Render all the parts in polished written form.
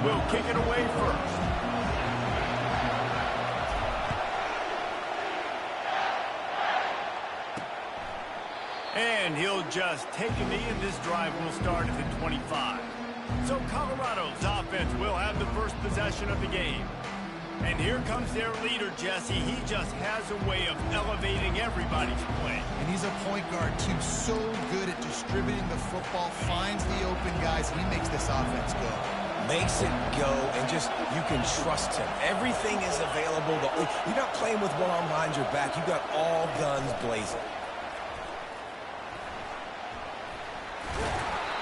will kick it away first. And he'll just take a knee, and this drive will start at the 25. So Colorado's offense will have the first possession of the game. And here comes their leader, Jesse. He just has a way of elevating everybody's play. And he's a point guard, too. So good at distributing the football, finds the open guys, and he makes this offense go. Makes it go, and just, you can trust him. Everything is available. You're not playing with one arm behind your back. You've got all guns blazing.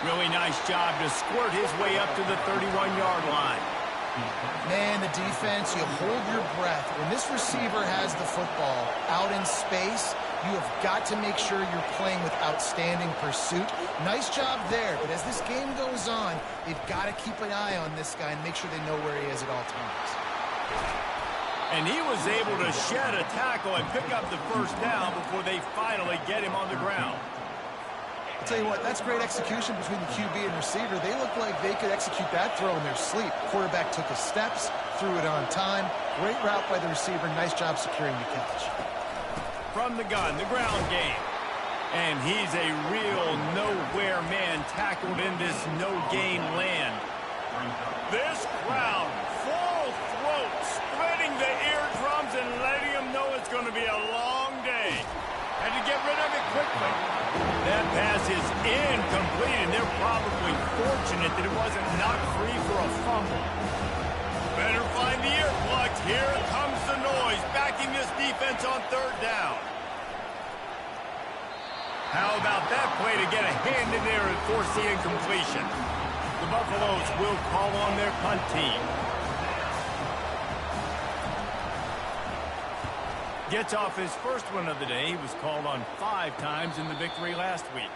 Really nice job to squirt his way up to the 31-yard line. Man, the defense, you hold your breath. When this receiver has the football out in space, you have got to make sure you're playing with outstanding pursuit. Nice job there, but as this game goes on, they've got to keep an eye on this guy and make sure they know where he is at all times. And he was able to shed a tackle and pick up the first down before they finally get him on the ground. I'll tell you what, that's great execution between the QB and receiver. They look like they could execute that throw in their sleep. Quarterback took his steps, threw it on time. Great route by the receiver. Nice job securing the catch. From the gun, the ground game. And he's a real nowhere man tackled in this no-gain land. This crowd, full throat, spreading the eardrums and letting them know it's going to be a long day. Had to get rid of it quickly. That pass is incomplete, and they're probably fortunate that it wasn't knocked free for a fumble. Better find the earplugs. Here comes the noise, backing this defense on third down. How about that play to get a hand in there and force the incompletion? The Buffaloes will call on their punt team. Gets off his first one of the day. He was called on 5 times in the victory last week.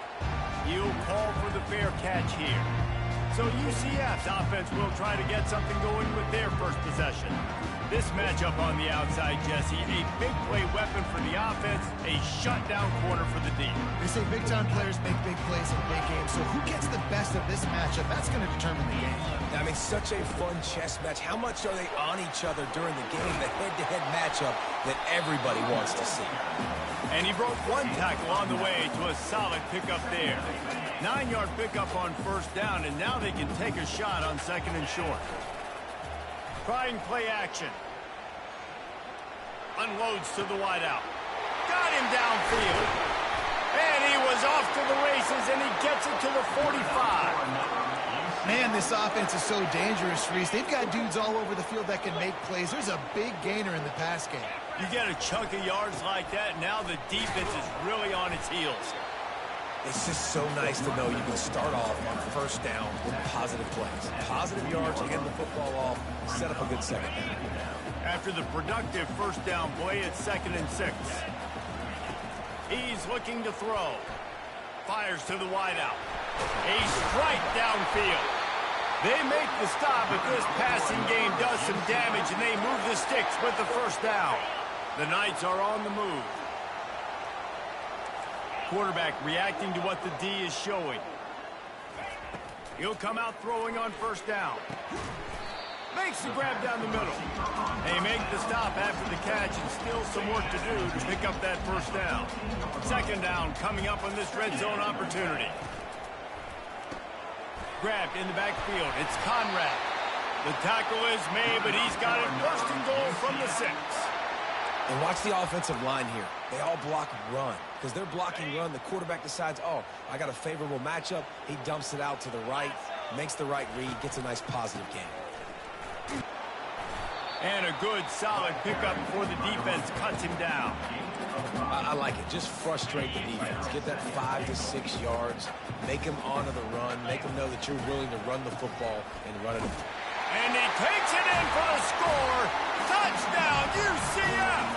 He'll call for the fair catch here. So UCF's offense will try to get something going with their first possession. This matchup on the outside, Jesse, a big play weapon for the offense, a shutdown corner for the D. They say big-time players make big plays in big games, so who gets the best of this matchup? That's going to determine the game. I mean, such a fun chess match. How much are they on each other during the game? The head-to-head matchup that everybody wants to see. And he broke one tackle on the way to a solid pickup there. 9-yard pickup on first down, and now they can take a shot on second and short. Trying play action. Unloads to the wideout. Got him downfield. And he was off to the races, and he gets it to the 45. Man, this offense is so dangerous, Reese. They've got dudes all over the field that can make plays. There's a big gainer in the pass game. You get a chunk of yards like that, now the defense is really on its heels. It's just so nice to know you can start off on first down with positive plays. Positive yards, you get the football off, set up a good second down. After the productive first down play, it's 2nd and 6. He's looking to throw. Fires to the wideout. A strike downfield. They make the stop, but this passing game does some damage, and they move the sticks with the first down. The Knights are on the move. Quarterback reacting to what the D is showing. He'll come out throwing on first down. Makes the grab down the middle. They make the stop after the catch, and still some work to do to pick up that first down. Second down coming up on this red zone opportunity. Grabbed in the backfield. It's Conrad. The tackle is made, but he's got it first and goal from the 6. And watch the offensive line here. They all block run. Because they're blocking run, the quarterback decides, oh, I got a favorable matchup. He dumps it out to the right, makes the right read, gets a nice positive game. And a good, solid pickup before the defense cuts him down. I like it. Just frustrate the defense. Get that 5 to 6 yards. Make them honor the run. Make them know that you're willing to run the football and run it. And he takes it in for the score. Touchdown, UCF!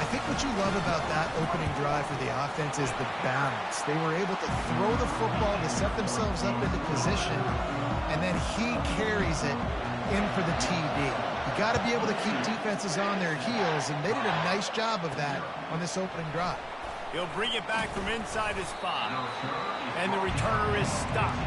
I think what you love about that opening drive for the offense is the balance. They were able to throw the football to set themselves up into position, and then he carries it in for the TD. You got to be able to keep defenses on their heels, and they did a nice job of that on this opening drive. He'll bring it back from inside his 5, and the returner is stopped.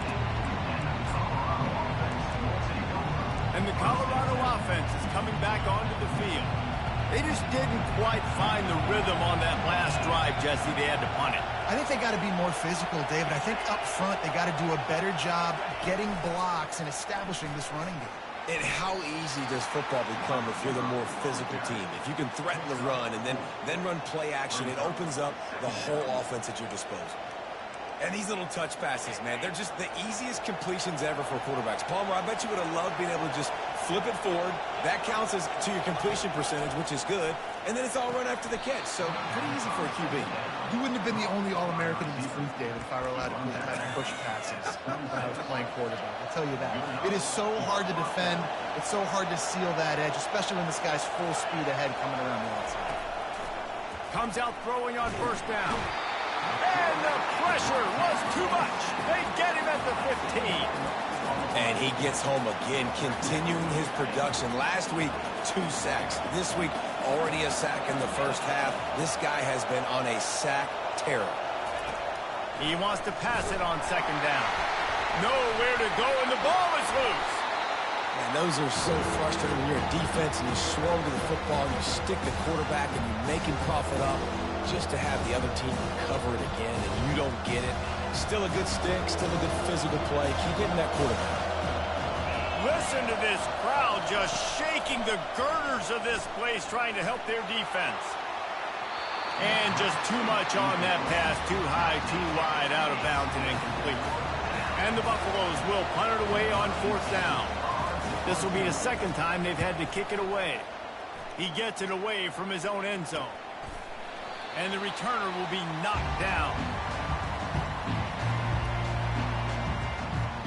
They just didn't quite find the rhythm on that last drive, Jesse. They had to punt it. I think they got to be more physical, David. I think up front they got to do a better job getting blocks and establishing this running game. And how easy does football become if you're the more physical team? If you can threaten the run and then run play action, it opens up the whole offense at your disposal. And these little touch passes, man, they're just the easiest completions ever for quarterbacks. Palmer, I bet you would have loved being able to just flip it forward. That counts as to your completion percentage, which is good. And then it's all run after the catch. So pretty easy for a QB. You wouldn't have been the only All-American in this booth, David, if I were allowed to do that kind of push passes when I was playing quarterback. I'll tell you that. It is so hard to defend. It's so hard to seal that edge, especially when this guy's full speed ahead coming around the outside. Comes out throwing on first down. And the pressure was too much. They get him at the 15. And he gets home again, continuing his production. Last week, 2 sacks. This week, already a sack in the first half. This guy has been on a sack terror. He wants to pass it on second down. Nowhere to go, and the ball is loose. Man, those are so frustrating when you're a defense and you swarm to the football, you stick the quarterback, and you make him cough it up just to have the other team recover it again, and you don't get it. Still a good stick, still a good physical play. Keep hitting that quarterback. Listen to this crowd just shaking the girders of this place, trying to help their defense. And just too much on that pass, too high, too wide, out of bounds, and incomplete. And the Buffaloes will punt it away on fourth down. This will be the second time they've had to kick it away. He gets it away from his own end zone. And the returner will be knocked down.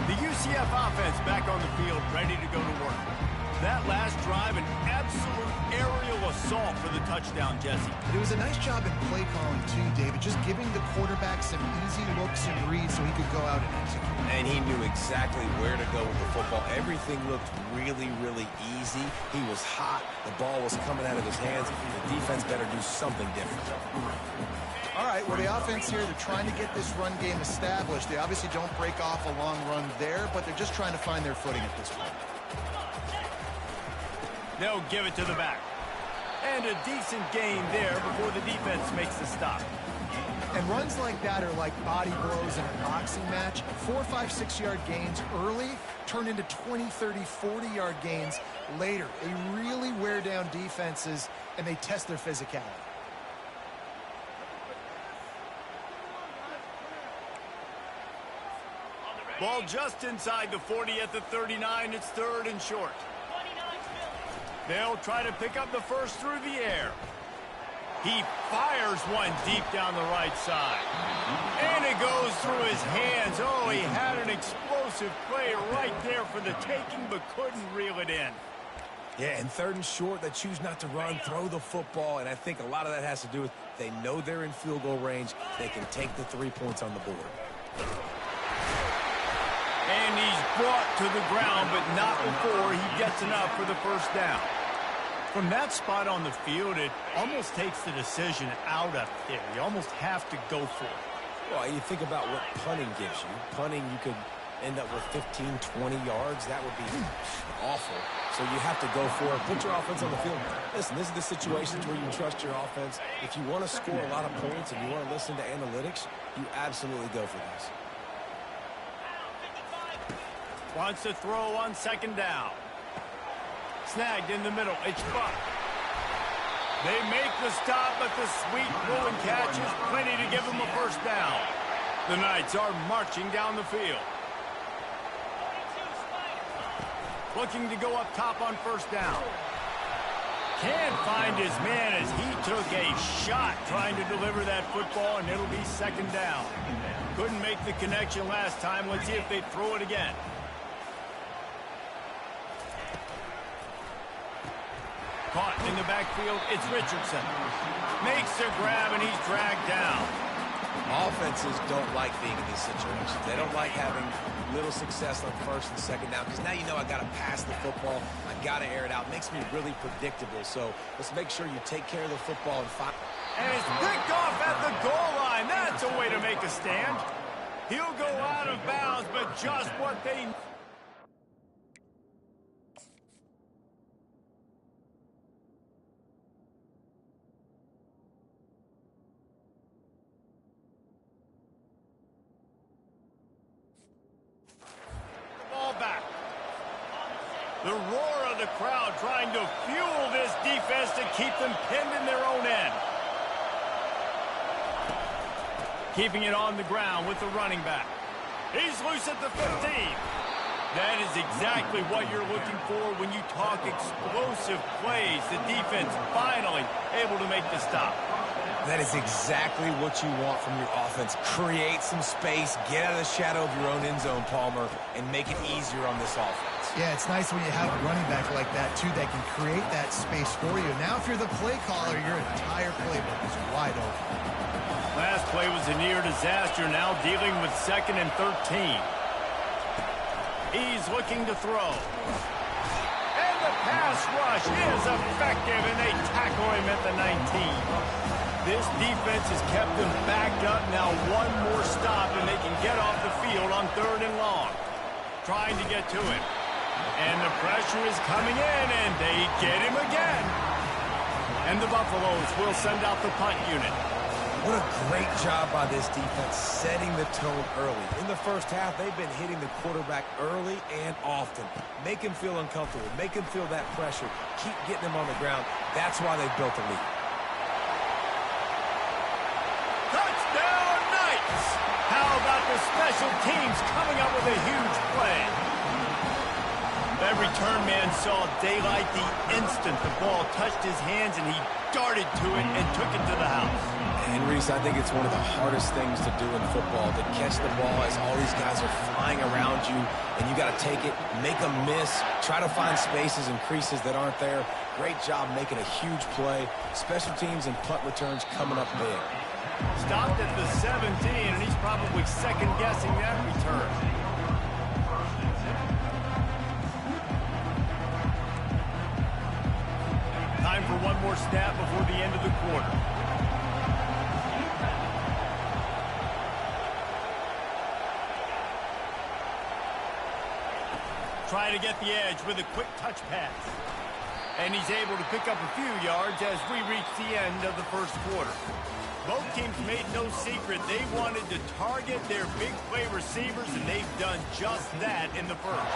The UCF offense back on the field, ready to go to work. That last drive, an absolute aerial assault for the touchdown, Jesse. It was a nice job in play calling, too, David, just giving the quarterback some easy looks and reads so he could go out and execute. And he knew exactly where to go with the football. Everything looked really, really easy. He was hot. The ball was coming out of his hands. The defense better do something different. All right, well, the offense here, they're trying to get this run game established. They obviously don't break off a long run there, but they're just trying to find their footing at this point. They'll give it to the back. And a decent gain there before the defense makes the stop. And runs like that are like body blows in a boxing match. 4, 5, 6-yard gains early turn into 20, 30, 40-yard gains later. They really wear down defenses, and they test their physicality. Ball just inside the 40 at the 39. It's third and short. They'll try to pick up the first through the air. He fires one deep down the right side. And it goes through his hands. Oh, he had an explosive play right there for the taking, but couldn't reel it in. Yeah, and third and short, they choose not to run, throw the football, and I think a lot of that has to do with they know they're in field goal range. They can take the 3 points on the board. And he's brought to the ground, but not before he gets enough for the first down. From that spot on the field, it almost takes the decision out of there. You almost have to go for it. Well, you think about what punting gives you. Punting, you could end up with 15, 20 yards. That would be awful. So you have to go for it. Put your offense on the field. Listen, this is the situations where you trust your offense. If you want to score a lot of points and you want to listen to analytics, you absolutely go for this. Wants to throw on second down. Snagged in the middle. It's Buck. They make the stop, but the sweet throw and catch is plenty to give them a first down. The Knights are marching down the field. Looking to go up top on first down. Can't find his man as he took a shot trying to deliver that football, and it'll be second down. Couldn't make the connection last time. Let's see if they throw it again. Caught in the backfield, it's Richardson. Makes the grab, and he's dragged down. Offenses don't like being in these situations. They don't like having little success on first and second down, because now you know I got to pass the football. I got to air it out. Makes me really predictable. So let's make sure you take care of the football and find. And it's picked off at the goal line. That's a way to make a stand. He'll go out of bounds, but just what they... The roar of the crowd trying to fuel this defense to keep them pinned in their own end. Keeping it on the ground with the running back. He's loose at the 15. That is exactly what you're looking for when you talk explosive plays. The defense finally able to make the stop. That is exactly what you want from your offense. Create some space, get out of the shadow of your own end zone, Palmer, and make it easier on this offense. Yeah, it's nice when you have a running back like that, too, that can create that space for you. Now, if you're the play caller, your entire playbook is wide open. Last play was a near disaster, now dealing with 2nd and 13. He's looking to throw. And the pass rush is effective, and they tackle him at the 19. This defense has kept them backed up. Now one more stop, and they can get off the field on 3rd and long. Trying to get to him. And the pressure is coming in, and they get him again. And the Buffaloes will send out the punt unit. What a great job by this defense setting the tone early. In the first half, they've been hitting the quarterback early and often. Make him feel uncomfortable. Make him feel that pressure. Keep getting him on the ground. That's why they've built a lead. Touchdown, Knights! How about the special teams coming up with a huge play? That return man saw daylight the instant the ball touched his hands, and he darted to it and took it to the house. And, Reese, I think it's one of the hardest things to do in football, to catch the ball as all these guys are flying around you, and you got to take it, make them miss, try to find spaces and creases that aren't there. Great job making a huge play. Special teams and punt returns coming up big. Stopped at the 17, and he's probably second-guessing that return. Time for one more snap before the end of the quarter. Trying to get the edge with a quick touch pass. And he's able to pick up a few yards as we reach the end of the first quarter. Both teams made no secret they wanted to target their big play receivers, and they've done just that in the first.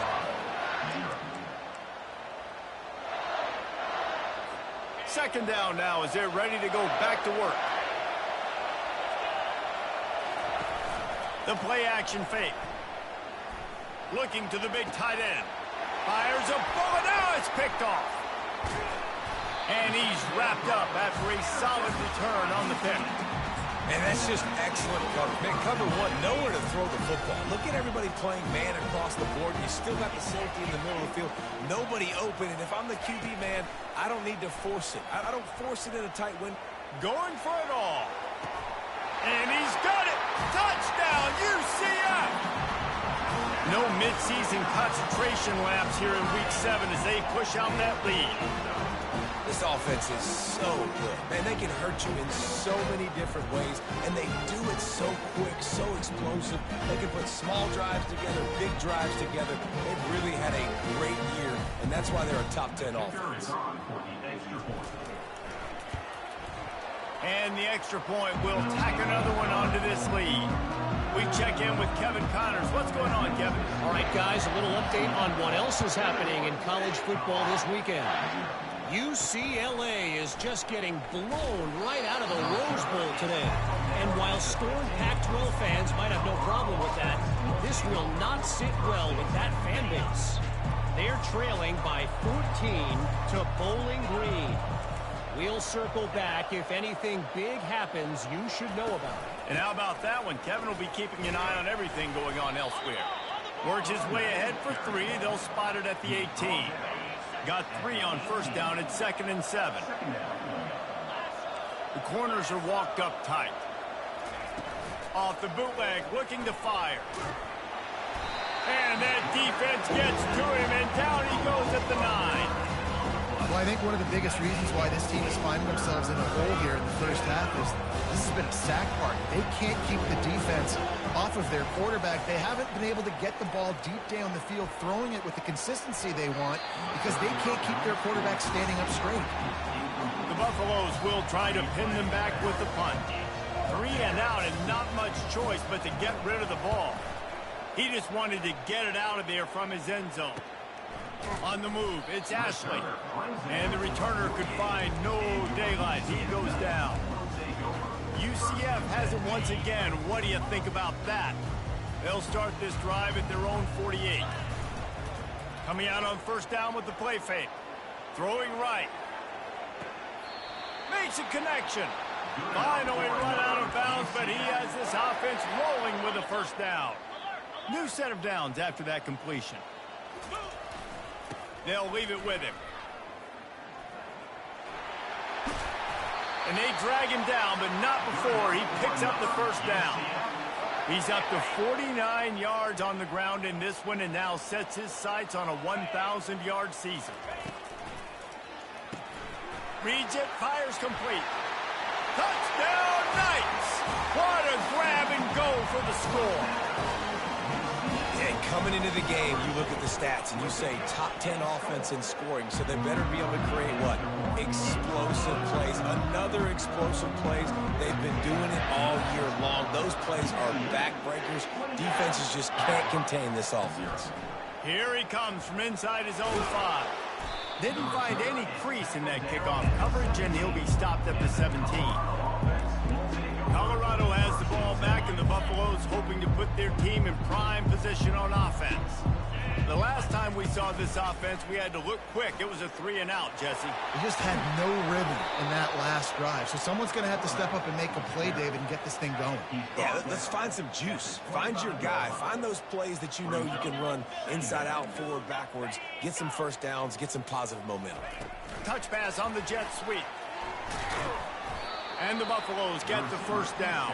Second down now as they're ready to go back to work. The play action fake. Looking to the big tight end. Fires a bullet. Now it's picked off. And he's wrapped up after a solid return on the pick. And that's just excellent cover. Man, cover one, nowhere to throw the football. Look at everybody playing man across the board. You still got the safety in the middle of the field. Nobody open. And if I'm the QB man, I don't need to force it. I don't force it in a tight window. Going for it all. And he's got it. Touchdown, UCF. No midseason concentration laps here in Week 7 as they push out that lead. This offense is so good. Man, they can hurt you in so many different ways, and they do it so quick, so explosive. They can put small drives together, big drives together. They've really had a great year, and that's why they're a top 10 offense. And the extra point will tack another one onto this lead. We check in with Kevin Connors. What's going on, Kevin? All right, guys, a little update on what else is happening in college football this weekend. UCLA is just getting blown right out of the Rose Bowl today. And while Storm Pac-12 fans might have no problem with that, this will not sit well with that fan base. They're trailing by 14 to Bowling Green. We'll circle back. If anything big happens, you should know about it. And how about that one? Kevin will be keeping an eye on everything going on elsewhere. Works his way ahead for 3. They'll spot it at the 18. Got 3 on first down at 2nd and 7. The corners are walked up tight. Off the bootleg, looking to fire. And that defense gets to him, and down he goes at the 9. Well, I think one of the biggest reasons why this team is finding themselves in a hole here in the first half is this has been a sack party. They can't keep the defense off of their quarterback. They haven't been able to get the ball deep down the field, throwing it with the consistency they want because they can't keep their quarterback standing up straight. The Buffaloes will try to pin them back with the punt. 3 and out and not much choice but to get rid of the ball. He just wanted to get it out of there from his end zone. On the move, it's Ashley. And the returner could find no daylight. He goes down. UCF has it once again. What do you think about that? They'll start this drive at their own 48. Coming out on first down with the play fake. Throwing right. Makes a connection. Finally run out of bounds, but he has this offense rolling with a first down. New set of downs after that completion. They'll leave it with him. And they drag him down, but not before he picks up the first down. He's up to 49 yards on the ground in this one and now sets his sights on a 1,000-yard season. Reads it, fires complete. Touchdown, Knights! What a grab and go for the score. And coming into the game, you look at the stats and you say top 10 offense in scoring, so they better be able to create what? Explosive plays. Another explosive plays. They've been doing it all year long. Those plays are backbreakers. Defenses just can't contain this offense. Here he comes from inside his own 5. Didn't find any crease in that kickoff coverage, and he'll be stopped at the 17. Colorado has the ball back, and the Buffaloes hoping to put their team in prime position on offense. The last time we saw this offense, we had to look quick. It was a 3-and-out, Jesse. They just had no rhythm in that last drive. So someone's going to have to step up and make a play, David, and get this thing going. Yeah, let's find some juice. Find your guy. Find those plays that you know you can run inside out, forward, backwards. Get some first downs. Get some positive momentum. Touch pass on the jet sweep. And the Buffaloes get the first down.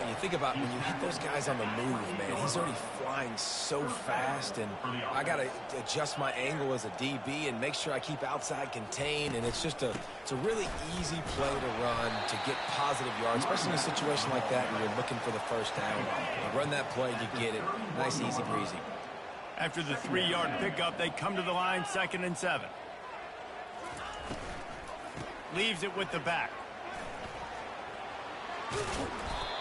And you think about when you hit those guys on the move, man, he's already flying so fast, and I got to adjust my angle as a DB and make sure I keep outside contained, and it's a really easy play to run to get positive yards, especially in a situation like that where you're looking for the first down. You run that play, you get it. Nice, easy breezy. After the 3-yard pickup, they come to the line 2nd and 7. Leaves it with the back.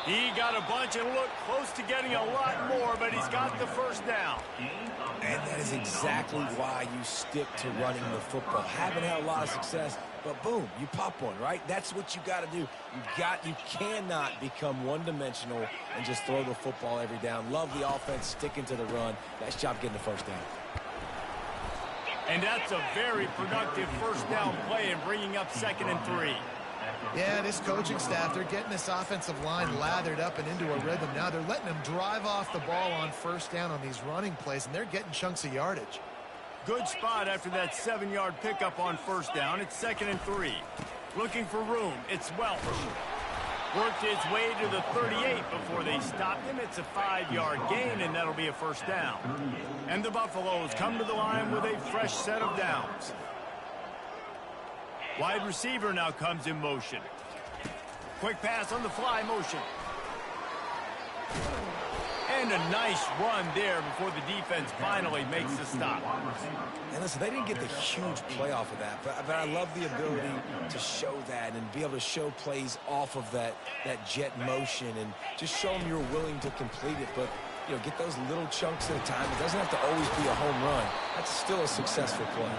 He got a bunch and looked close to getting a lot more, but he's got the first down. And that is exactly why you stick to running the football. Haven't had a lot of success, but boom, you pop one, right? That's what you got to do. You cannot become one-dimensional and just throw the football every down. Love the offense, sticking to the run. Nice job getting the first down. And that's a very productive first down play and bringing up 2nd and 3. Yeah, this coaching staff, they're getting this offensive line lathered up and into a rhythm. Now they're letting them drive off the ball on first down on these running plays, and they're getting chunks of yardage. Good spot after that 7-yard pickup on first down. It's 2nd and 3. Looking for room. It's Welch. Worked his way to the 38 before they stopped him. It's a 5-yard gain, and that'll be a first down. And the Buffaloes come to the line with a fresh set of downs. Wide receiver now comes in motion. Quick pass on the fly motion. And a nice run there before the defense finally makes the stop. And listen, they didn't get the huge play off of that, but I love the ability to show that and be able to show plays off of that jet motion and just show them you're willing to complete it. But, you know, get those little chunks at a time. It doesn't have to always be a home run. That's still a successful play.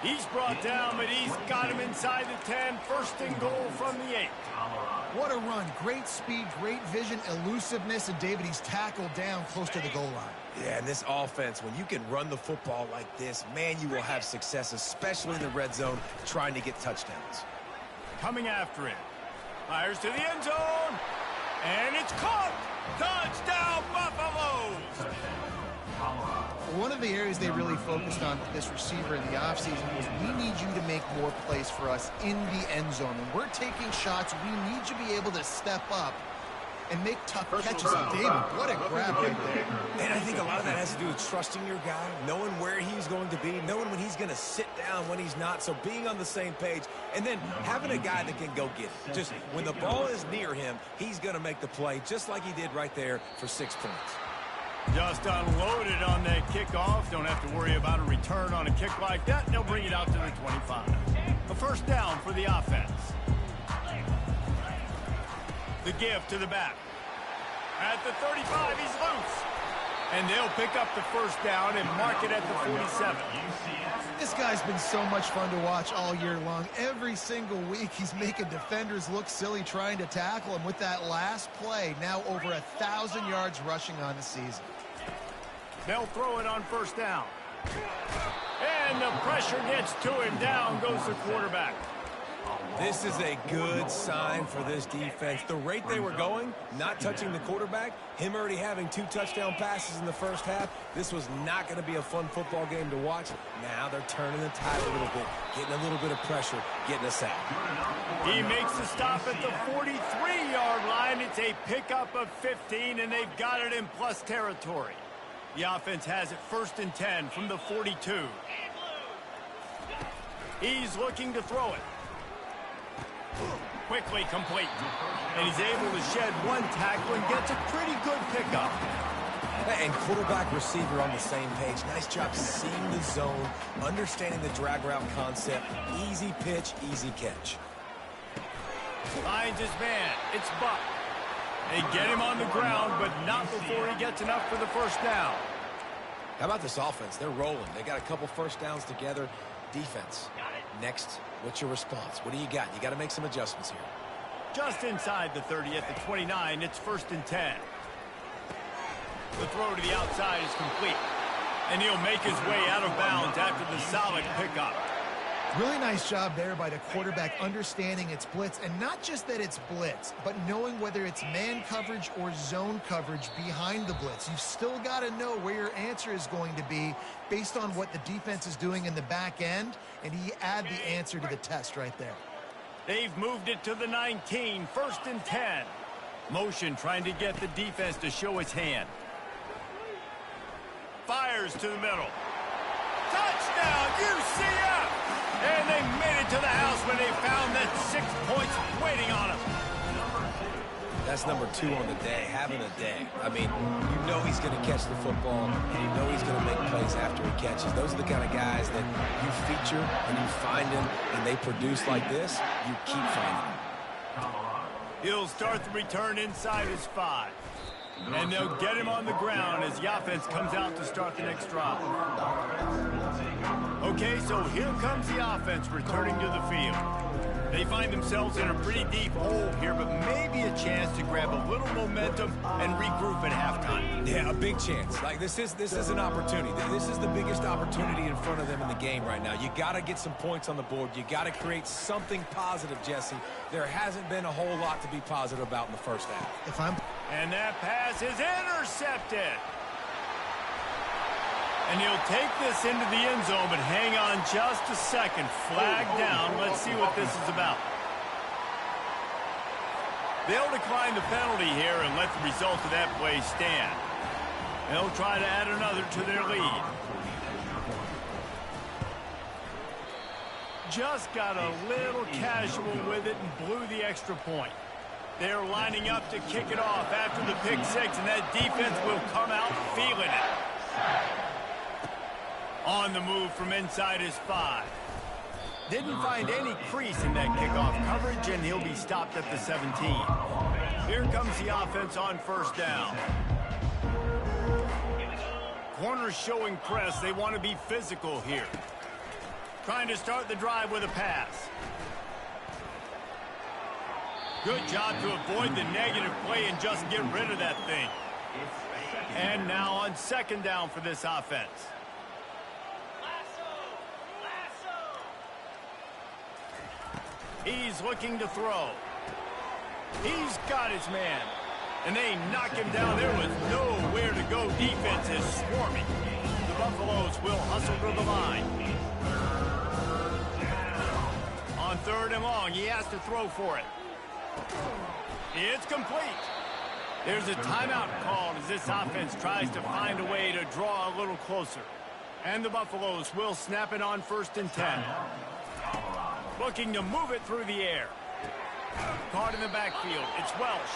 He's brought down, but he's got him inside the 10. First and goal from the 8. What a run. Great speed, great vision, elusiveness, and David, he's tackled down close to the goal line. Yeah, and this offense, when you can run the football like this, man, you will have success, especially in the red zone, trying to get touchdowns. Coming after it. Fires to the end zone. And it's caught. Touchdown, Buffaloes. One of the areas they really focused on with this receiver in the offseason was we need you to make more plays for us in the end zone. When we're taking shots, we need you to be able to step up and make tough catches. And David, what a grab right there. And I think a lot of that has to do with trusting your guy, knowing where he's going to be, knowing when he's going to sit down, when he's not, so being on the same page, and then having a guy that can go get it. Just when the ball is near him, he's going to make the play, just like he did right there for 6 points. Just unloaded on that kickoff. Don't have to worry about a return on a kick like that. They'll bring it out to the 25. A first down for the offense. The give to the back. At the 35, he's loose. And they'll pick up the first down and mark it at the 47. This guy's been so much fun to watch all year long. Every single week, he's making defenders look silly trying to tackle him. With that last play, now over 1,000 yards rushing on the season. They'll throw it on first down. And the pressure gets to him. Down goes the quarterback. This is a good sign for this defense. The rate they were going, not touching the quarterback, him already having 2 touchdown passes in the first half, this was not going to be a fun football game to watch. Now they're turning the tide a little bit, getting a little bit of pressure, getting us out. He makes the stop at the 43-yard line. It's a pickup of 15, and they've got it in plus territory. The offense has it 1st and 10 from the 42. He's looking to throw it. Quickly complete. And he's able to shed 1 tackle and gets a pretty good pickup. And quarterback receiver on the same page. Nice job seeing the zone, understanding the drag route concept. Easy pitch, easy catch. Finds his man. It's Buck. They get him on the ground, but not before he gets enough for the first down. How about this offense? They're rolling. They got a couple first downs together. Defense. Next, what's your response? What do you got? You got to make some adjustments here. Just inside the 30 at the 29, it's 1st and 10. The throw to the outside is complete. And he'll make his way out of bounds after the solid pickup. Really nice job there by the quarterback understanding it's blitz, and not just that it's blitz, but knowing whether it's man coverage or zone coverage behind the blitz. You've still got to know where your answer is going to be based on what the defense is doing in the back end, and he add the answer to the test right there. They've moved it to the 19, 1st and 10. Motion trying to get the defense to show its hand. Fires to the middle. Touchdown, UCF! And they made it to the house when they found that 6 points waiting on them. That's number 2 on the day, having a day. I mean, you know he's going to catch the football, and you know he's going to make plays after he catches. Those are the kind of guys that you feature and you find them, and they produce like this, you keep finding them. He'll start the return inside his 5. And they'll get him on the ground as the offense comes out to start the next drive. Okay, so here comes the offense returning to the field. They find themselves in a pretty deep hole here, but maybe a chance to grab a little momentum and regroup at halftime. Yeah, a big chance. Like, this is an opportunity. This is the biggest opportunity in front of them in the game right now. You got to get some points on the board. You got to create something positive, Jesse. There hasn't been a whole lot to be positive about in the first half. And that pass is intercepted. And he'll take this into the end zone, but hang on just a second. Flag down. Let's see what this is about. They'll decline the penalty here and let the result of that play stand. They'll try to add another to their lead. Just got a little casual with it and blew the extra point. They're lining up to kick it off after the pick 6, and that defense will come out feeling it. On the move from inside his 5. Didn't find any crease in that kickoff coverage, and he'll be stopped at the 17. Here comes the offense on first down. Corners showing press. They want to be physical here. Trying to start the drive with a pass. Good job to avoid the negative play and just get rid of that thing. And now on second down for this offense. He's looking to throw. He's got his man. And they knock him down. There was nowhere to go. Defense is swarming. The Buffaloes will hustle to the line. On 3rd and long, he has to throw for it. It's complete. There's a timeout called as this offense tries to find a way to draw a little closer. And the Buffaloes will snap it on 1st and 10. Looking to move it through the air. Caught in the backfield. It's Welsh.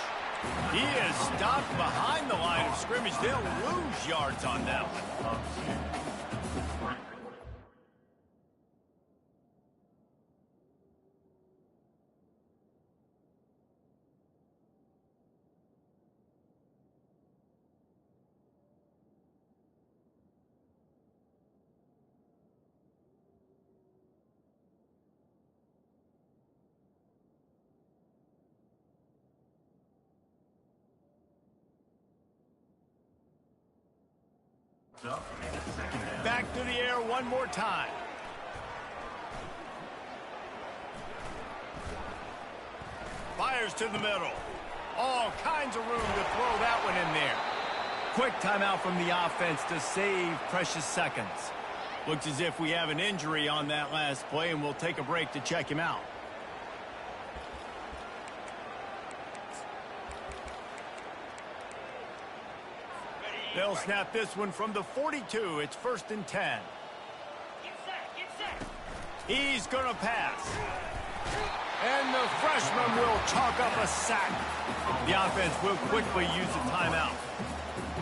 He is stopped behind the line of scrimmage. They'll lose yards on that one. Back to the air one more time. Fires to the middle. All kinds of room to throw that one in there. Quick timeout from the offense to save precious seconds. Looks as if we have an injury on that last play, and we'll take a break to check him out. They'll snap this one from the 42. It's 1st and 10. He's going to pass. And the freshman will chalk up a sack. The offense will quickly use a timeout.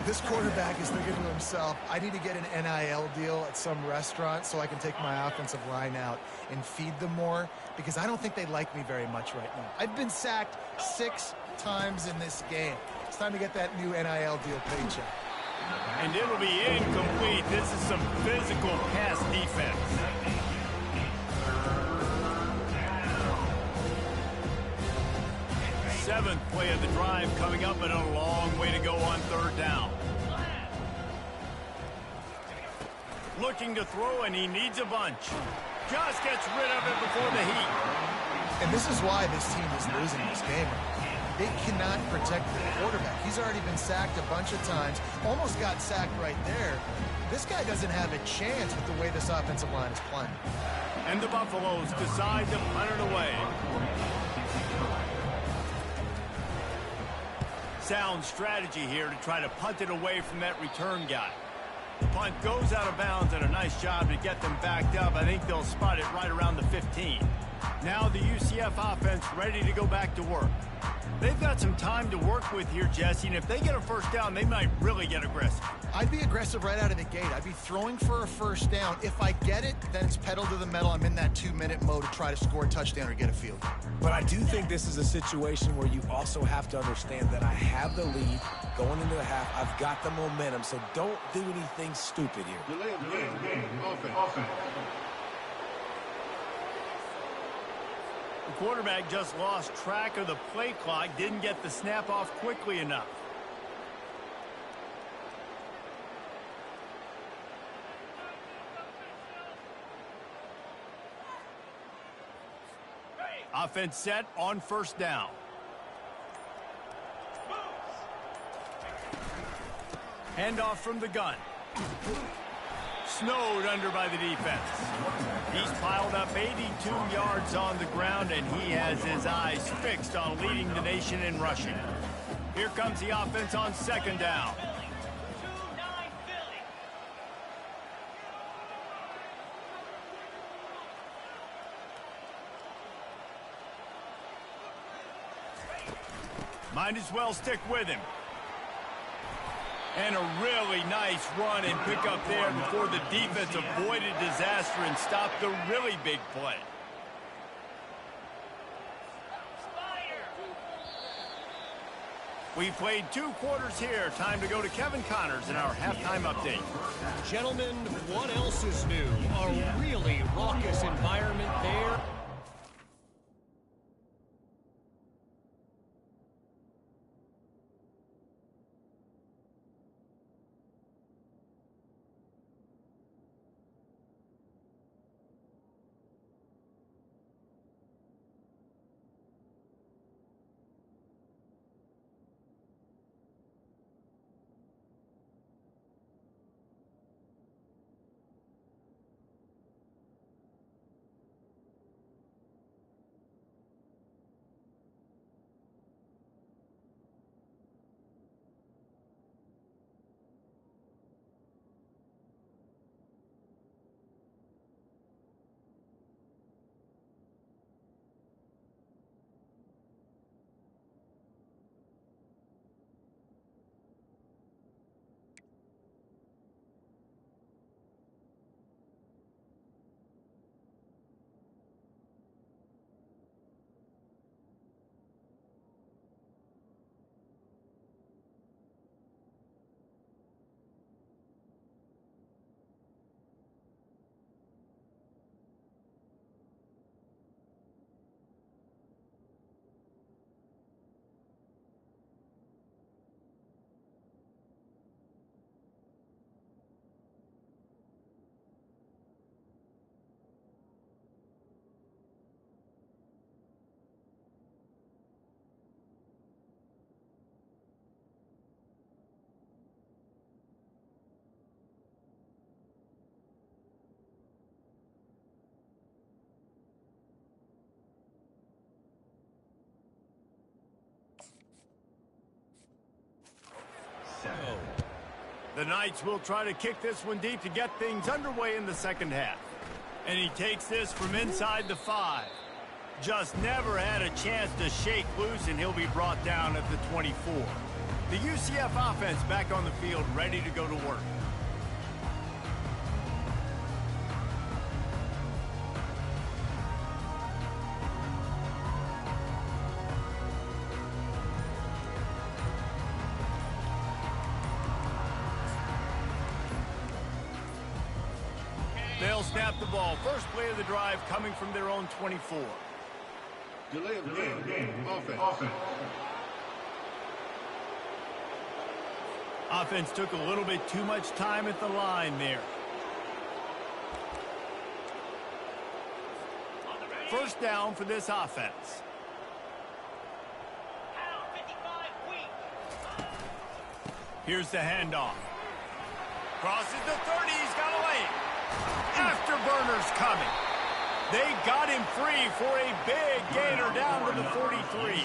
This quarterback is thinking to himself, I need to get an NIL deal at some restaurant so I can take my offensive line out and feed them more, because I don't think they like me very much right now. I've been sacked 6 times in this game. It's time to get that new NIL deal paycheck. And it'll be incomplete. This is some physical pass defense. Seventh play of the drive coming up, and a long way to go on 3rd down. Looking to throw, and he needs a bunch. Just gets rid of it before the heat. And this is why this team is losing this game. They cannot protect the quarterback. He's already been sacked a bunch of times, almost got sacked right there. This guy doesn't have a chance with the way this offensive line is playing. And the Buffaloes decide to punt it away. Sound strategy here to try to punt it away from that return guy. Punt goes out of bounds, and a nice job to get them backed up. I think they'll spot it right around the 15. Now the UCF offense ready to go back to work. They've got some time to work with here, Jesse, and if they get a 1st down, they might really get aggressive. I'd be aggressive right out of the gate. I'd be throwing for a 1st down. If I get it, then it's pedal to the metal. I'm in that 2-minute mode to try to score a touchdown or get a field goal. But I do think this is a situation where you also have to understand that I have the lead going into the half. I've got the momentum, so don't do anything stupid here. The quarterback just lost track of the play clock, didn't get the snap off quickly enough. Offense set on 1st down. Handoff from the gun. Snowed under by the defense. He's piled up 82 yards on the ground, and he has his eyes fixed on leading the nation in rushing. Here comes the offense on 2nd down. Might as well stick with him. And a really nice run and pick up there before the defense avoided disaster and stopped the really big play. We played 2 quarters here. Time to go to Kevin Connors in our halftime update. Gentlemen, what else is new? A really raucous environment there. The Knights will try to kick this one deep to get things underway in the second half. And he takes this from inside the 5. Just never had a chance to shake loose, and he'll be brought down at the 24. The UCF offense back on the field, ready to go to work. They'll snap the ball. First play of the drive coming from their own 24. Delay of game. Offense. Offense took a little bit too much time at the line there. First down for this offense. Here's the handoff. Crosses the 30. He's got a lane. Afterburners coming. They got him free for a big gainer down to the 43.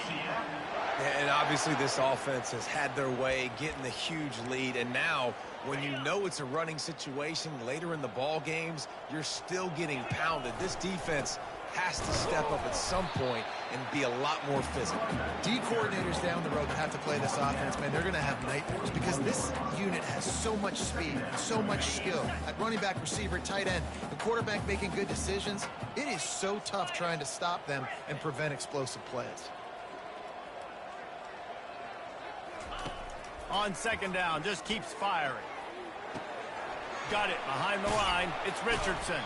And obviously this offense has had their way, getting the huge lead. And now, when you know it's a running situation later in the ball games, you're still getting pounded. This defense has to step up at some point and be a lot more physical. D coordinators down the road that have to play this offense, man, they're going to have nightmares because this unit has so much speed and so much skill. At running back, receiver, tight end, the quarterback making good decisions. It is so tough trying to stop them and prevent explosive plays. On second down, just keeps firing. Got it behind the line. It's Richardson.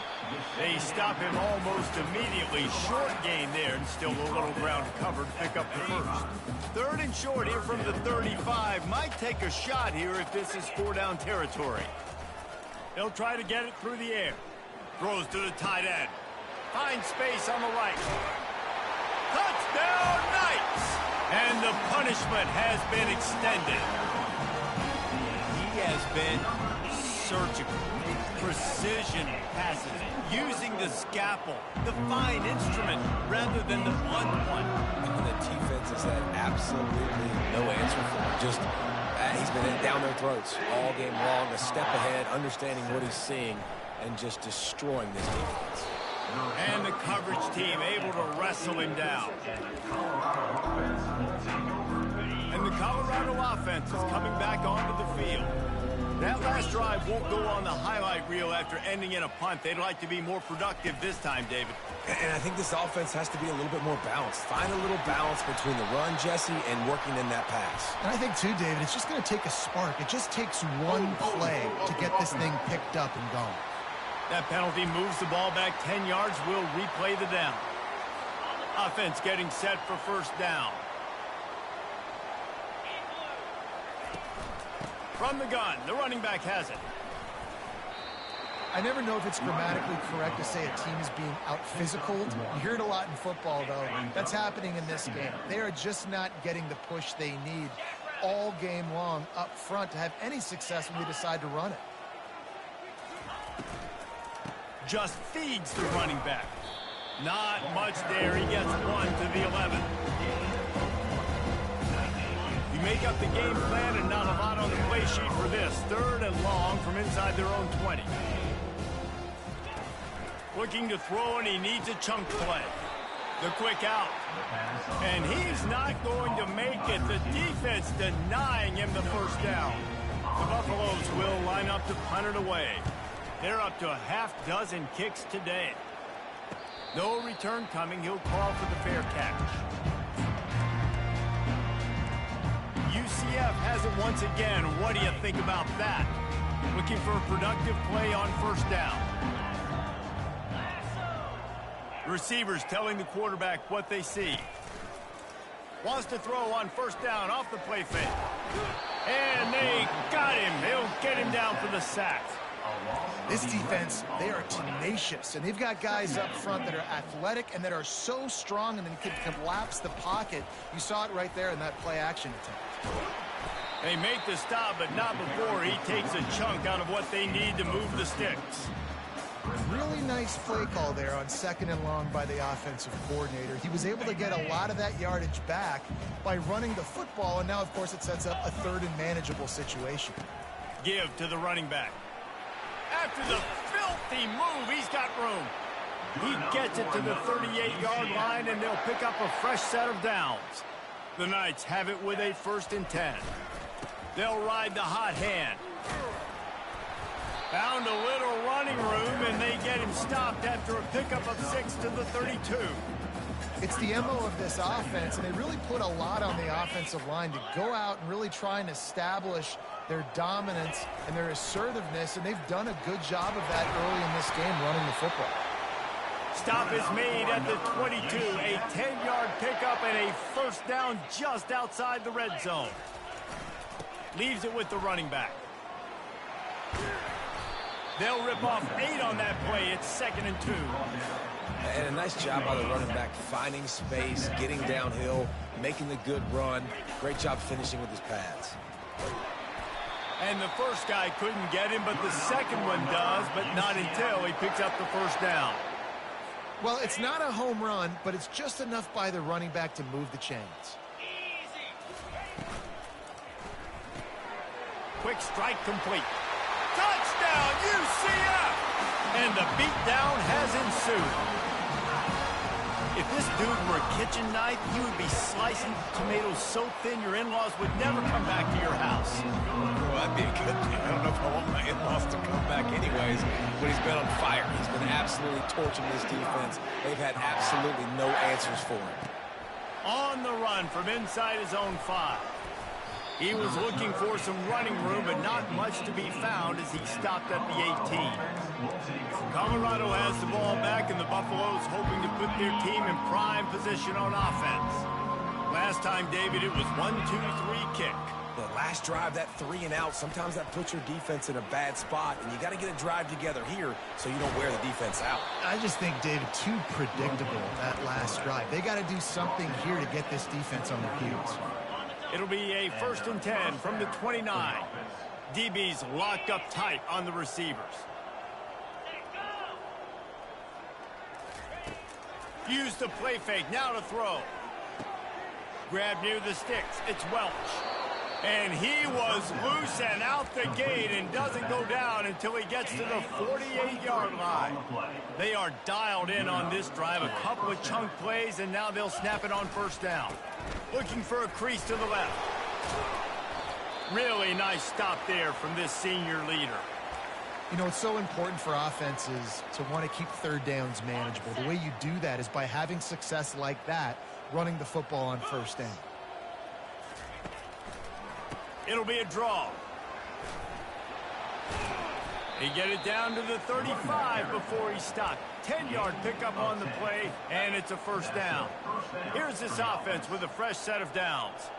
They stop him almost immediately. Short gain there, and still a little ground covered to pick up the first. Third and short here from the 35. Might take a shot here if this is 4-down territory. They'll try to get it through the air. Throws to the tight end. Finds space on the right. Touchdown, Knights! And the punishment has been extended. He has been surgical, precision passes, using the scalpel, the fine instrument, rather than the blunt one. And the defense has had absolutely no answer for him. Just, he's been down their throats all game long, a step ahead, understanding what he's seeing, and just destroying this defense. And the coverage team able to wrestle him down. And the Colorado offense is coming back onto the field. That last drive won't go on the highlight reel after ending in a punt. They'd like to be more productive this time, David. And I think this offense has to be a little bit more balanced. Find a little balance between the run, Jesse, and working in that pass. And I think, too, David, it's just going to take a spark. It just takes one play to get this thing picked up and going. That penalty moves the ball back 10 yards. We'll replay the down. Offense getting set for first down. From the gun, the running back has it. I never know if it's grammatically correct to say a team is being out-physicaled. You hear it a lot in football, though. That's happening in this game. They are just not getting the push they need all game long up front to have any success when they decide to run it. Just feeds the running back. Not much there. He gets one to the 11. You make up the game plan and not a lot on the play sheet for this. Third and long from inside their own 20. Looking to throw, and he needs a chunk play. The quick out. And he's not going to make it. The defense denying him the first down. The Buffaloes will line up to punt it away. They're up to a half-dozen kicks today. No return coming. He'll call for the fair catch. UCF has it once again. What do you think about that? Looking for a productive play on first down. Receivers telling the quarterback what they see. Wants to throw on first down off the play fake. And they got him. They'll get him down for the sack. This defense, they are tenacious, and they've got guys up front that are athletic and that are so strong and then can collapse the pocket. You saw it right there in that play-action attempt. They make the stop, but not before he takes a chunk out of what they need to move the sticks. Really nice play call there on second and long by the offensive coordinator. He was able to get a lot of that yardage back by running the football, and now, of course, it sets up a third and manageable situation. Give to the running back. After the filthy move, he's got room. He gets it to the 38-yard line, and they'll pick up a fresh set of downs. The Knights have it with a 1st and 10. They'll ride the hot hand. Found a little running room, and they get him stopped after a pickup of 6 to the 32. It's the MO of this offense, and they really put a lot on the offensive line to go out and really try and establish their dominance and their assertiveness, and they've done a good job of that early in this game running the football. Stop is made at the 22, a 10-yard pickup and a 1st down just outside the red zone. Leaves it with the running back. They'll rip off 8 on that play. It's 2nd and 2. And a nice job by the running back, finding space, getting downhill, making the good run. Great job finishing with his pads. And the first guy couldn't get him, but the second one does, but not until he picks up the 1st down. Well, it's not a home run, but it's just enough by the running back to move the chains. Quick strike complete. Touchdown, UCF! And the beatdown has ensued. If this dude were a kitchen knife, he would be slicing tomatoes so thin your in-laws would never come back to your house. Well, that'd be a good thing. I don't know if I want my in-laws to come back anyways, but he's been on fire. He's been absolutely torching this defense. They've had absolutely no answers for him. On the run from inside his own 5. He was looking for some running room, but not much to be found as he stopped at the 18. Colorado has the ball back, and the Buffaloes hoping to put their team in prime position on offense. Last time, David, it was 1-2-3 kick. The last drive, that 3 and out, sometimes that puts your defense in a bad spot, and you got to get a drive together here so you don't wear the defense out. I just think, David, too predictable, that last drive. They got to do something here to get this defense on their heels. It'll be a 1st and 10 from the 29. DB's locked up tight on the receivers. Use the play fake, now to throw. Grab near the sticks, it's Welch. And he was loose and out the gate and doesn't go down until he gets to the 48-yard line. They are dialed in on this drive, a couple of chunk plays, and now they'll snap it on 1st down. Looking for a crease to the left. Really nice stop there from this senior leader. You know, it's so important for offenses to want to keep 3rd downs manageable. The way you do that is by having success like that, running the football on 1st down. It'll be a draw. He get it down to the 35 before he stopped. 10-yard pickup on the play, and it's a 1st down. Here's this offense with a fresh set of downs.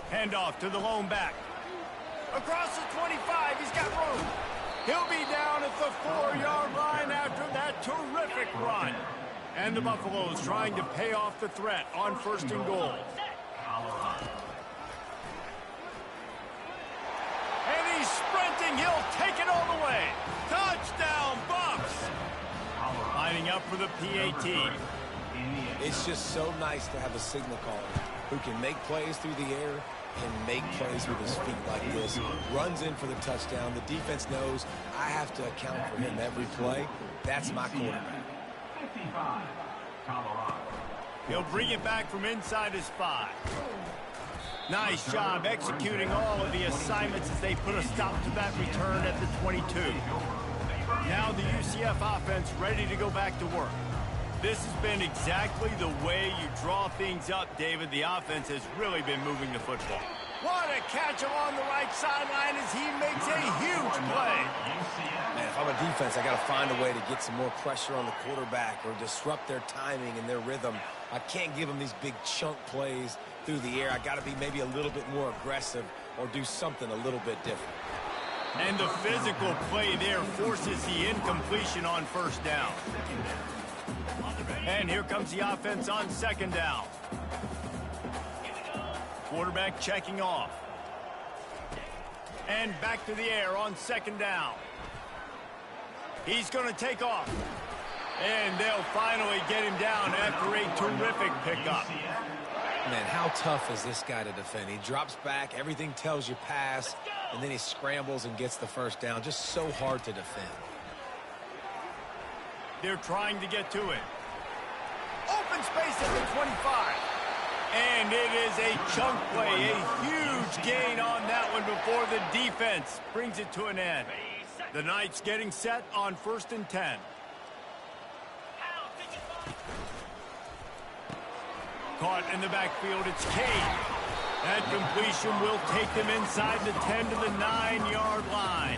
Handoff to the lone back. Across the 25, he's got room. He'll be down at the 4-yard line after that terrific run. And the Buffaloes trying to pay off the threat on 1st and goal. And he's sprinting. He'll take it all the way. Touchdown, Buffs! Lining up for the PAT. It's just so nice to have a signal caller who can make plays through the air and make plays with his feet like this. Runs in for the touchdown. The defense knows I have to account for him every play. That's my quarterback. He'll bring it back from inside his 5. Nice job executing all of the assignments as they put a stop to that return at the 22. Now the UCF offense ready to go back to work. This has been exactly the way you draw things up, David. The offense has really been moving the football. What a catch along the right sideline as he makes a huge play. Man, if I'm a defense, I got to find a way to get some more pressure on the quarterback or disrupt their timing and their rhythm. I can't give them these big chunk plays through the air. I got to be maybe a little bit more aggressive or do something a little bit different. And the physical play there forces the incompletion on 1st down. And here comes the offense on 2nd down. Quarterback checking off. And back to the air on 2nd down. He's going to take off. And they'll finally get him down after a terrific pickup. Man, how tough is this guy to defend? He drops back, everything tells you pass, and then he scrambles and gets the first down. Just so hard to defend. They're trying to get to it. Open space at the 25. And it is a chunk play, a huge gain on that one before the defense brings it to an end. The Knights getting set on 1st and 10. Caught in the backfield, it's Cade. That completion will take them inside the 10 to the 9-yard line.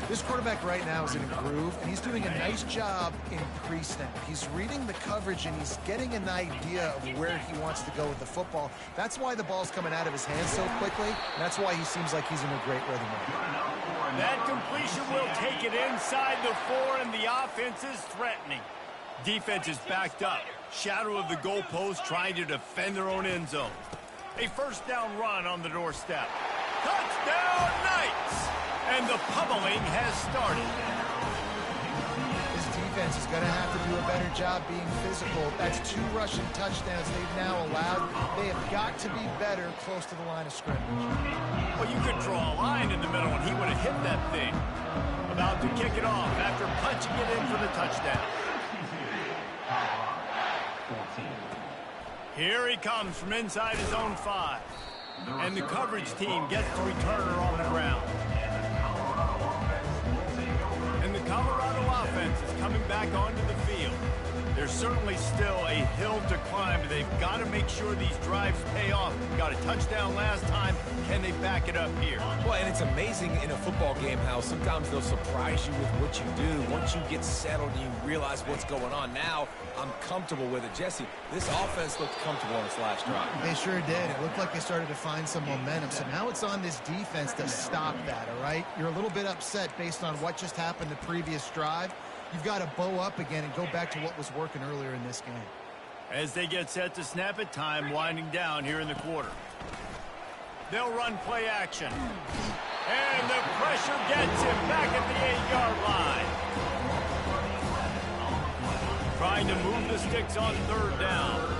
This quarterback right now is in a groove, and he's doing a nice job in pre-snap. He's reading the coverage, and he's getting an idea of where he wants to go with the football. That's why the ball's coming out of his hands so quickly, and that's why he seems like he's in a great rhythm right now. That completion will take it inside the 4, and the offense is threatening. Defense is backed up. Shadow of the goalpost trying to defend their own end zone. A first down run on the doorstep. Touchdown Knights! And the pummeling has started. This defense is going to have to do a better job being physical. That's 2 rushing touchdowns they've now allowed. They have got to be better close to the line of scrimmage. Well, you could draw a line in the middle, and he would have hit that thing. About to kick it off after punching it in for the touchdown. Here he comes from inside his own 5. And the coverage team gets the returner on the ground. And the Colorado offense is coming back onto the field. There's certainly still a hill to climb, but they've got to make sure these drives pay off. Got a touchdown last time. Can they back it up here? Well, and it's amazing in a football game how sometimes they'll surprise you with what you do. Once you get settled and you realize what's going on, now I'm comfortable with it. Jesse, this offense looked comfortable on its last drive. They sure did. It looked like they started to find some momentum. So now it's on this defense to stop that, all right? You're a little bit upset based on what just happened the previous drive. You've got to bow up again and go back to what was working earlier in this game. As they get set to snap it, time winding down here in the quarter. They'll run play action. And the pressure gets him back at the 8-yard line. Trying to move the sticks on 3rd down.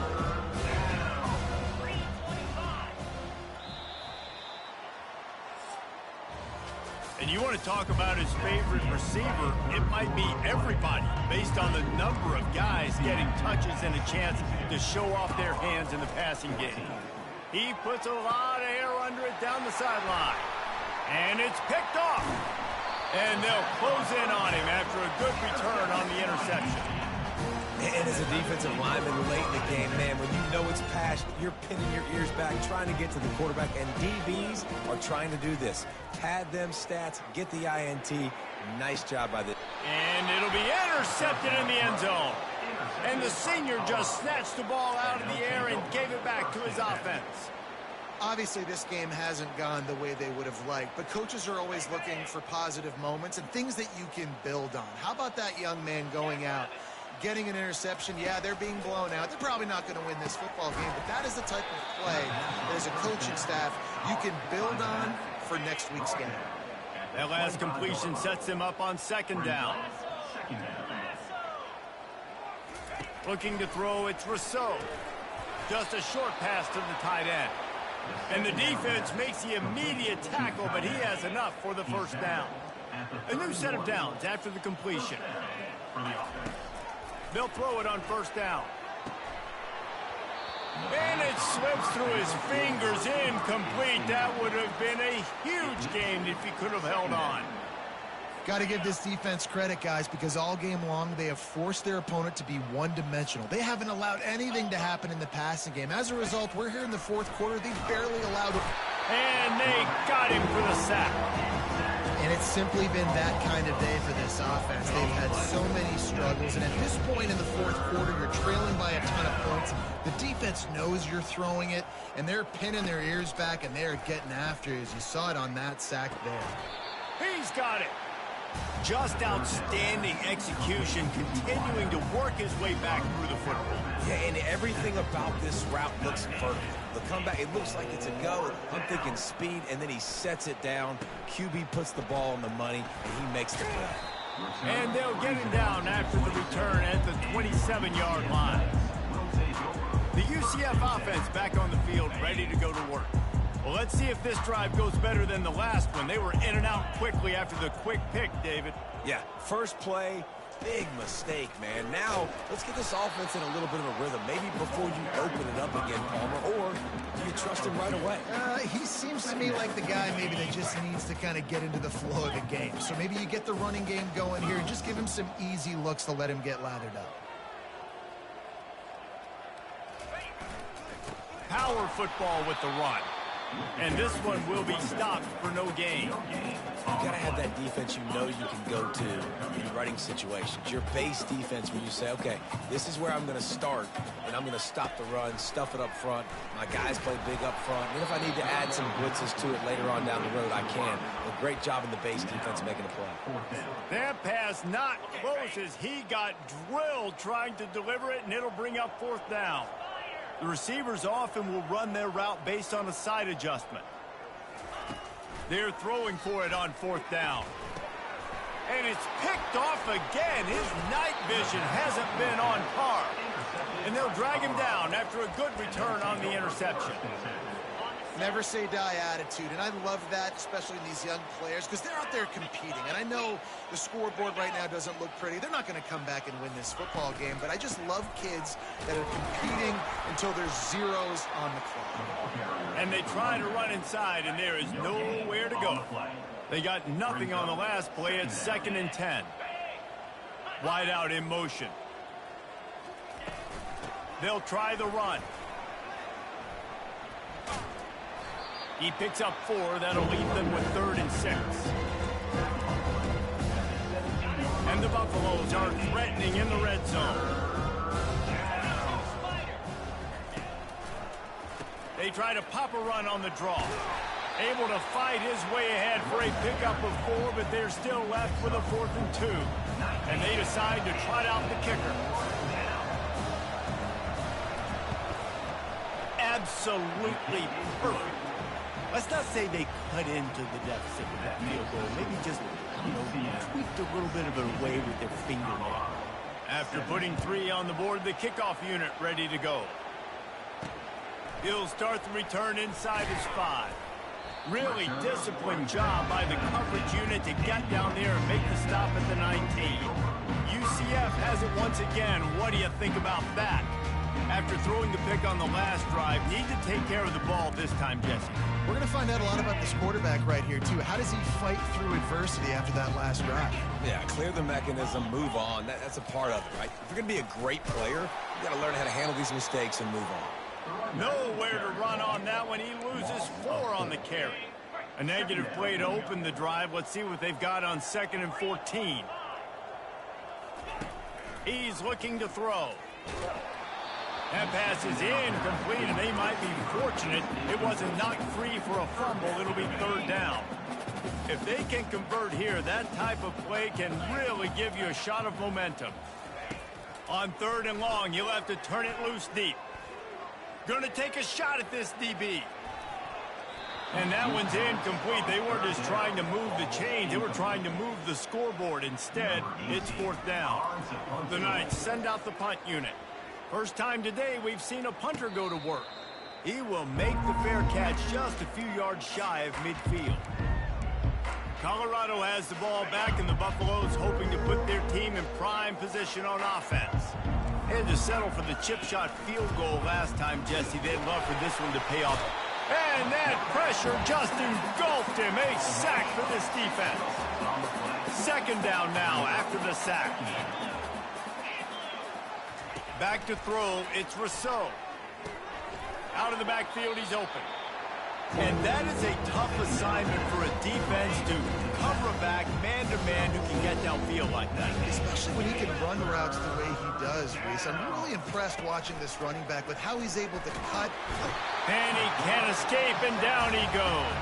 And you want to talk about his favorite receiver, it might be everybody based on the number of guys getting touches and a chance to show off their hands in the passing game. He puts a lot of air under it down the sideline. And it's picked off. And they'll close in on him after a good return on the interception. And as a defensive lineman late in the game, man, when you know it's passed, you're pinning your ears back, trying to get to the quarterback, and DBs are trying to do this. Pad them stats, get the INT. Nice job by the... And it'll be intercepted in the end zone. And the senior just snatched the ball out of the air and gave it back to his offense. Obviously, this game hasn't gone the way they would have liked, but coaches are always looking for positive moments and things that you can build on. How about that young man going out, getting an interception? Yeah, they're being blown out. They're probably not going to win this football game, but that is the type of play that as a coaching staff you can build on for next week's game. That last completion sets him up on 2nd down. Looking to throw, it's Rousseau. Just a short pass to the tight end. And the defense makes the immediate tackle, but he has enough for the 1st down. A new set of downs after the completion. They'll throw it on 1st down. And it slips through his fingers, incomplete. That would have been a huge gain if he could have held on. Got to give this defense credit, guys, because all game long they have forced their opponent to be one-dimensional. They haven't allowed anything to happen in the passing game. As a result, we're here in the 4th quarter. They barely allowed it. And they got him for the sack. And it's simply been that kind of day for this offense. They've had so many struggles, and at this point in the 4th quarter, you're trailing by a ton of points. The defense knows you're throwing it, and they're pinning their ears back, and they're getting after you, as you saw it on that sack there. He's got it. Just outstanding execution, continuing to work his way back through the football. Yeah, and everything about this route looks perfect. The comeback, it looks like it's a go. I'm thinking speed, and then he sets it down. QB puts the ball on the money, and he makes the play. And they'll get him down after the return at the 27-yard line. The UCF offense back on the field, ready to go to work. Well, let's see if this drive goes better than the last one. They were in and out quickly after the quick pick, David. Yeah, first play, big mistake, man. Now, let's get this offense in a little bit of a rhythm. Maybe before you open it up again, Palmer, or do you trust him right away? He seems to me like the guy maybe that just needs to kind of get into the flow of the game. So maybe you get the running game going here and just give him some easy looks to let him get lathered up. Power football with the run. And this one will be stopped for no gain. You got to have that defense you know you can go to in running situations. Your base defense where you say, okay, this is where I'm going to start, and I'm going to stop the run, stuff it up front. My guys play big up front. And if I need to add some blitzes to it later on down the road, I can. A great job in the base defense making a play. That pass not close as he got drilled trying to deliver it, and it'll bring up 4th down. The receivers often will run their route based on a side adjustment. They're throwing for it on 4th down. And it's picked off again. His night vision hasn't been on par. And they'll drag him down after a good return on the interception. Never say die attitude, and I love that, especially in these young players, because they're out there competing. And I know the scoreboard right now doesn't look pretty. They're not going to come back and win this football game, but I just love kids that are competing until there's zeros on the clock. And they try to run inside, and there is nowhere to go. They got nothing on the last play. It's 2nd and 10. Wide out in motion. They'll try the run. He picks up 4. That'll leave them with 3rd and 6. And the Buffaloes are threatening in the red zone. They try to pop a run on the draw. Able to fight his way ahead for a pickup of 4, but they're still left with a 4th and 2. And they decide to trot out the kicker. Absolutely perfect. Let's not say they cut into the deficit with that field goal. Maybe just, tweaked a little bit of it away with their fingernail. After putting 3 on the board, the kickoff unit ready to go. He'll start the return inside his 5. Really disciplined job by the coverage unit to get down there and make the stop at the 19. UCF has it once again. What do you think about that? After throwing the pick on the last drive, need to take care of the ball this time, Jesse. We're going to find out a lot about this quarterback right here, too. How does he fight through adversity after that last drive? Yeah, clear the mechanism, move on. That's a part of it, right? If you're going to be a great player, you got to learn how to handle these mistakes and move on. Nowhere to run on that one. He loses 4 on the carry. A negative play to open the drive. Let's see what they've got on 2nd and 14. He's looking to throw. That pass is incomplete, and they might be fortunate it wasn't knocked free for a fumble. It'll be 3rd down. If they can convert here, that type of play can really give you a shot of momentum. On 3rd and long, you'll have to turn it loose deep. Going to take a shot at this DB. And that one's incomplete. They weren't just trying to move the chains. They were trying to move the scoreboard. Instead, it's 4th down. The Knights send out the punt unit. First time today we've seen a punter go to work. He will make the fair catch just a few yards shy of midfield. Colorado has the ball back, and the Buffaloes hoping to put their team in prime position on offense. Had to settle for the chip shot field goal last time, Jesse. They'd love for this one to pay off. And that pressure just engulfed him. A sack for this defense. 2nd down now after the sack. Back to throw, it's Rousseau. Out of the backfield, he's open. And that is a tough assignment for a defense to cover a back man-to-man who can get downfield like that. Especially when he can run routes the way he does, Reese. I'm really impressed watching this running back with how he's able to cut. And he can't escape, and down he goes.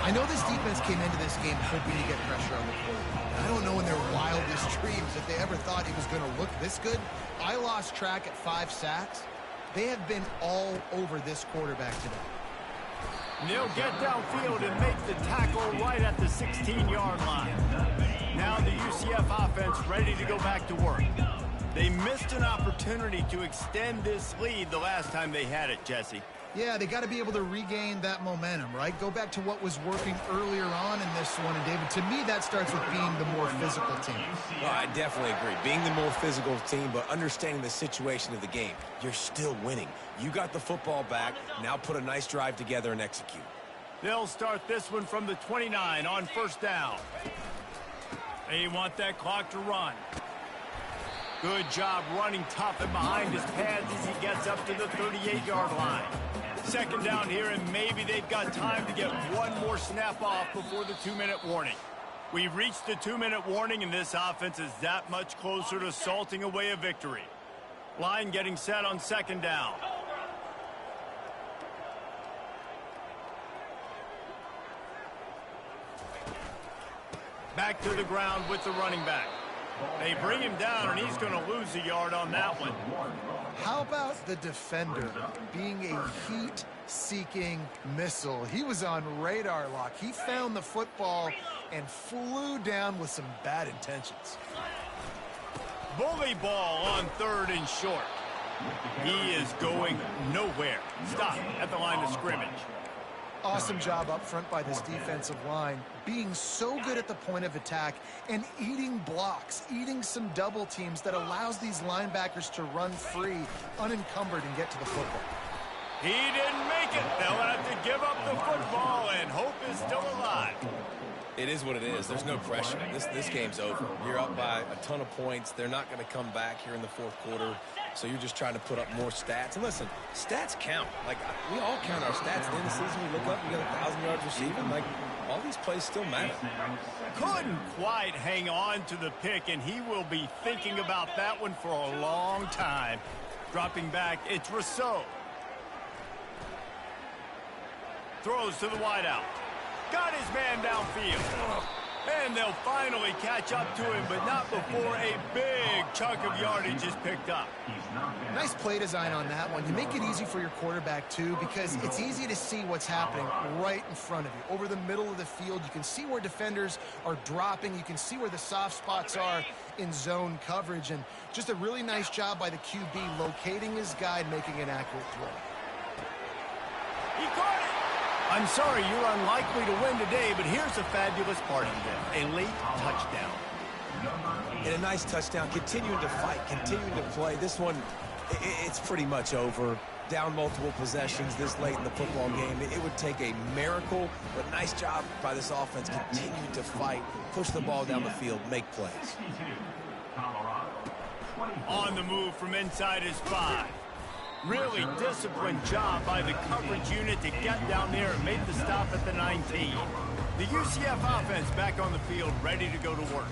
I know this defense came into this game hoping to get pressure on the quarterback. I don't know in their wildest dreams if they ever thought he was going to look this good. I lost track at 5 sacks. They have been all over this quarterback today. They'll get downfield and make the tackle right at the 16-yard line. Now the UCF offense ready to go back to work. They missed an opportunity to extend this lead the last time they had it, Jesse. Yeah, they got to be able to regain that momentum, right? Go back to what was working earlier on in this one. And, David, to me, that starts with being the more physical team. Well, I definitely agree. Being the more physical team, but understanding the situation of the game. You're still winning. You got the football back. Now put a nice drive together and execute. They'll start this one from the 29 on first down. They want that clock to run. Good job running tough and behind his pads as he gets up to the 38-yard line. Second down here, and maybe they've got time to get one more snap off before the 2-minute warning. We've reached the 2-minute warning, and this offense is that much closer to salting away a victory. Line getting set on second down. Back to the ground with the running back. They bring him down, and he's going to lose a yard on that one. How about the defender being a heat-seeking missile? He was on radar lock. He found the football and flew down with some bad intentions. Bully ball on third and short. He is going nowhere. Stop at the line of scrimmage. Awesome job up front by this defensive line, being so good at the point of attack and eating blocks, eating some double teams that allows these linebackers to run free, unencumbered, and get to the football. He didn't make it. They'll have to give up the football, and hope is still alive. It is what it is. There's no pressure. This game's over. You're up by a ton of points. They're not going to come back here in the fourth quarter. So you're just trying to put up more stats. And listen, stats count. Like, we all count our stats. At the end of the season, we look up, we got 1,000 yards receiving. Like, all these plays still matter. Couldn't quite hang on to the pick, and he will be thinking about that one for a long time. Dropping back, it's Rousseau. Throws to the wideout. Got his man downfield. And they'll finally catch up to him, but not before a big chunk of yardage is picked up. Nice play design on that one. You make it easy for your quarterback, too, because it's easy to see what's happening right in front of you. Over the middle of the field, you can see where defenders are dropping. You can see where the soft spots are in zone coverage. And just a really nice job by the QB locating his guy and making an accurate throw. He caught it. I'm sorry, you're unlikely to win today, but here's a fabulous part of it. A late touchdown. And a nice touchdown, continuing to fight, continuing to play. This one, it's pretty much over. Down multiple possessions this late in the football game. It would take a miracle, but nice job by this offense. Continue to fight, push the ball down the field, make plays. On the move from inside his 5. Really disciplined job by the coverage unit to get down there and make the stop at the 19. The UCF offense back on the field, ready to go to work.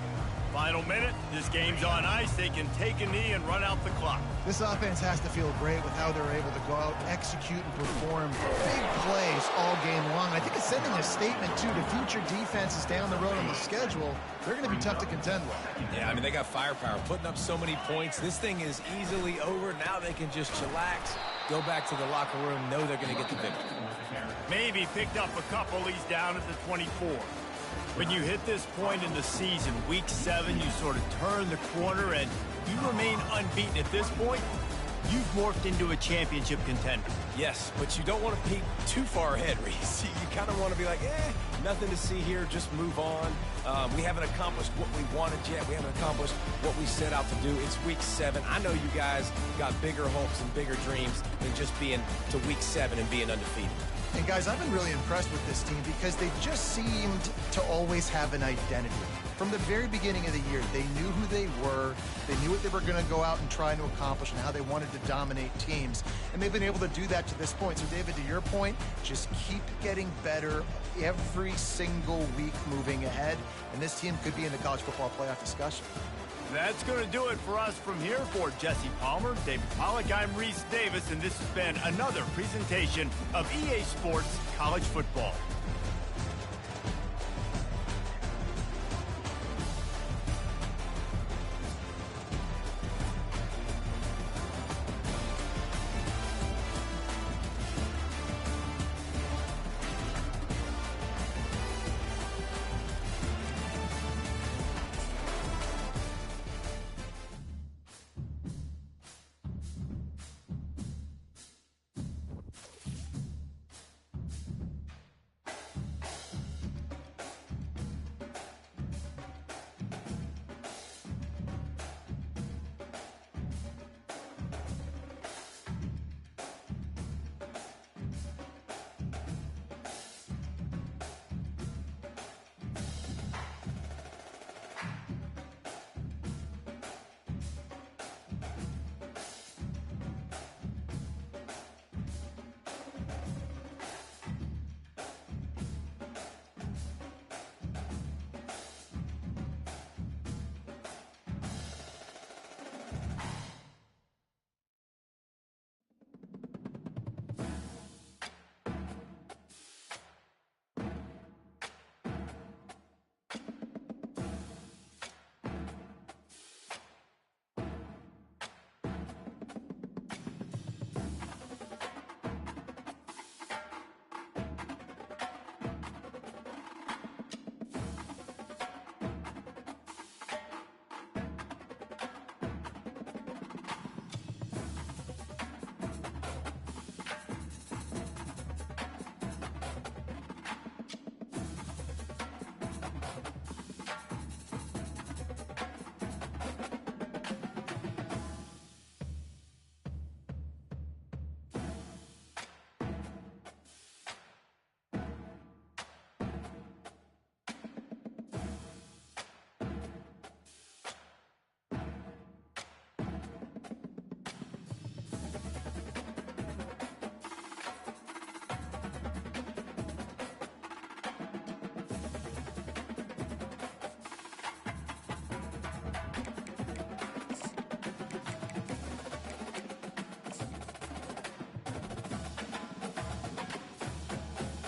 Final minute, this game's on ice. They can take a knee and run out the clock. This offense has to feel great with how they're able to go out, execute, and perform big plays all game long. I think it's sending a statement, too, to future defenses down the road on the schedule. They're going to be tough to contend with. Yeah, I mean, they got firepower, putting up so many points. This thing is easily over. Now they can just chillax, go back to the locker room, know they're going to get the victory. Maybe picked up a couple. He's down at the 24. When you hit this point in the season, week 7, you sort of turn the corner and you remain unbeaten. At this point, you've morphed into a championship contender. Yes, but you don't want to peek too far ahead, Reese. You kind of want to be like, nothing to see here, just move on. We haven't accomplished what we wanted yet. We haven't accomplished what we set out to do. It's week 7. I know you guys got bigger hopes and bigger dreams than just being to week 7 and being undefeated. And, guys, I've been really impressed with this team because they just seemed to always have an identity. From the very beginning of the year, they knew who they were, they knew what they were going to go out and try to accomplish and how they wanted to dominate teams. And they've been able to do that to this point. So, David, to your point, just keep getting better every single week moving ahead. And this team could be in the college football playoff discussion. That's going to do it for us from here. For Jesse Palmer, David Pollack, I'm Reese Davis, and this has been another presentation of EA Sports College Football.